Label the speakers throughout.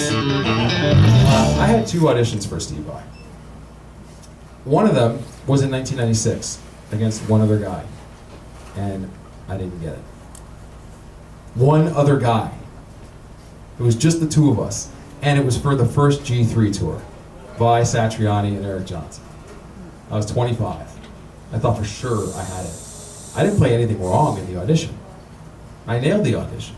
Speaker 1: I had 2 auditions for Steve Vai. One of them was in 1996 against one other guy, and I didn't get it. One other guy. It was just the 2 of us, and it was for the first G3 tour. Vai, Satriani, and Eric Johnson. I was 25. I thought for sure I had it. I didn't play anything wrong in the audition. I nailed the audition.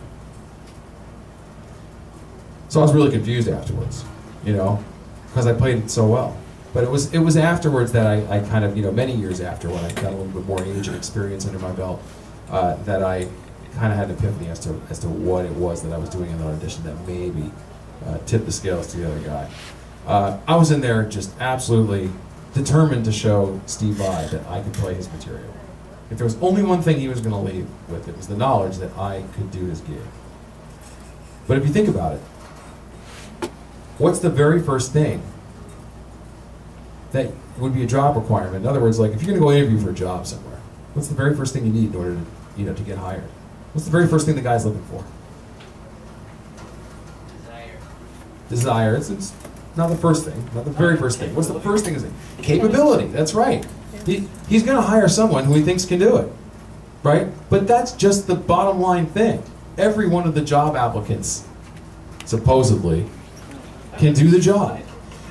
Speaker 1: So I was really confused afterwards, you know, because I played it so well. But it was afterwards that I kind of, you know, many years after, when I got a little bit more age and experience under my belt, that I kind of had an epiphany as to what it was that I was doing in the audition that maybe tipped the scales to the other guy. I was in there just absolutely determined to show Steve Vai that I could play his material. If there was only one thing he was going to leave with, it was the knowledge that I could do his gig. But if you think about it, what's the very first thing that would be a job requirement? In other words, like if you're going to go interview for a job somewhere, what's the very first thing you need in order to, you know, to get hired? What's the very first thing the guy's looking for? Desire. It's not the first thing, not the very first thing. What's the first thing? Is it capability? That's right. He's going to hire someone who he thinks can do it, right? But that's just the bottom line thing. Every one of the job applicants, supposedly, can do the job.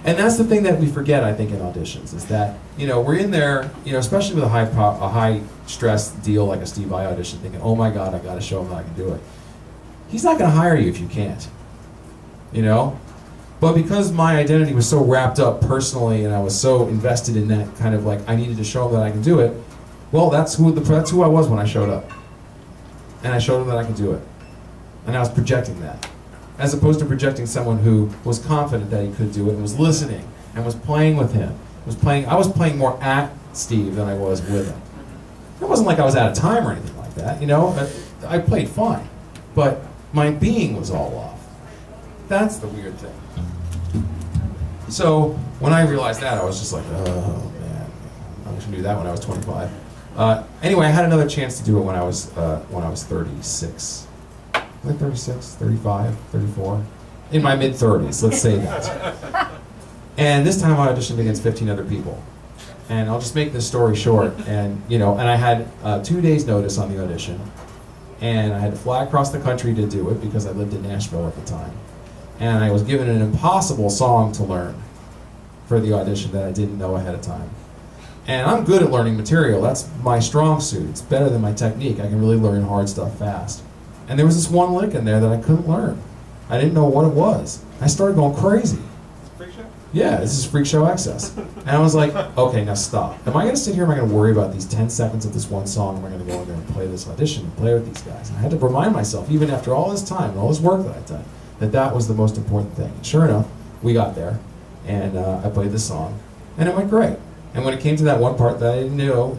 Speaker 1: And that's the thing that we forget, I think, in auditions, is that, you know, we're in there, you know, especially with a high stress deal like a Steve Vai audition, thinking, oh my God, I got to show him that I can do it. He's not going to hire you if you can't, you know? But because my identity was so wrapped up personally, and I was so invested in that kind of like, I needed to show him that I can do it, well, that's who I was when I showed up. And I showed him that I could do it. And I was projecting that, as opposed to projecting someone who was confident that he could do it and was listening and was playing with him. I was playing more at Steve than I was with him. It wasn't like I was out of time or anything like that, you know? I played fine, but my being was all off. That's the weird thing. So when I realized that, I was just like, oh man, I wish I knew that when I was 25. Anyway, I had another chance to do it when I was 36. Like 36, 35, 34, in my mid-30s, let's say that. And this time I auditioned against 15 other people. And I'll just make this story short, and you know, and I had 2 days notice on the audition, and I had to fly across the country to do it because I lived in Nashville at the time. And I was given an impossible song to learn for the audition that I didn't know ahead of time. And I'm good at learning material, that's my strong suit, it's better than my technique, I can really learn hard stuff fast. And there was this one lick in there that I couldn't learn. I didn't know what it was. I started going crazy.
Speaker 2: Freak Show?
Speaker 1: Yeah, this is Freak Show Excess. And I was like, okay, now stop. Am I going to sit here, am I going to worry about these 10 seconds of this one song? Am I going to go in there and play this audition and play with these guys? And I had to remind myself, even after all this time and all this work that I'd done, that that was the most important thing. And sure enough, we got there, and I played this song, and it went great. And when it came to that one part that I didn't know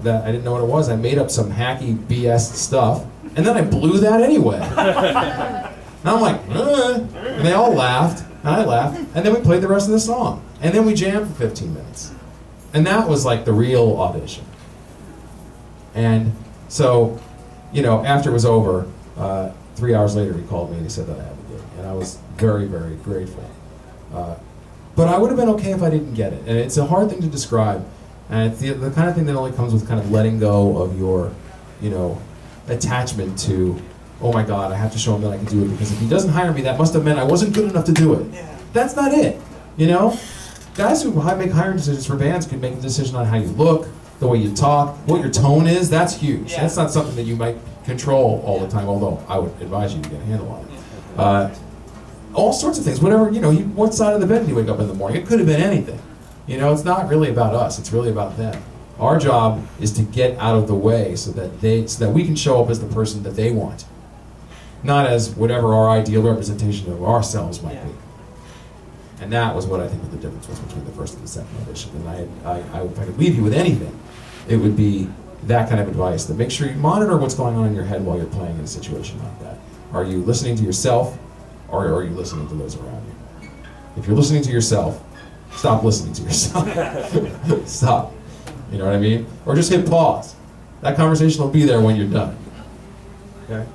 Speaker 1: what it was, I made up some hacky BS stuff, and then I blew that anyway. And I'm like, and they all laughed, and I laughed, and then we played the rest of the song. And then we jammed for 15 minutes. And that was like the real audition. And so, you know, after it was over, 3 hours later he called me and he said that I had the gig. And I was very, very grateful. But I would have been okay if I didn't get it. And it's a hard thing to describe. And it's the kind of thing that only comes with kind of letting go of your, you know, attachment to, oh my God, I have to show him that I can do it, because if he doesn't hire me, that must have meant I wasn't good enough to do it. Yeah. That's not it, you know? Guys who make hiring decisions for bands can make a decision on how you look, the way you talk, what your tone is. That's huge. Yeah. That's not something that you might control all the time, although I would advise you to get a handle on it. All sorts of things, whatever, you know, what side of the bed do you wake up in the morning? It could have been anything. You know, it's not really about us, it's really about them. Our job is to get out of the way so that we can show up as the person that they want, not as whatever our ideal representation of ourselves might be. And that was what I think the difference was between the first and the second audition. And if I could leave you with anything, it would be that kind of advice, that make sure you monitor what's going on in your head while you're playing in a situation like that. Are you listening to yourself, or are you listening to those around you? If you're listening to yourself, stop listening to yourself. Stop. You know what I mean? Or just hit pause. That conversation will be there when you're done. Okay?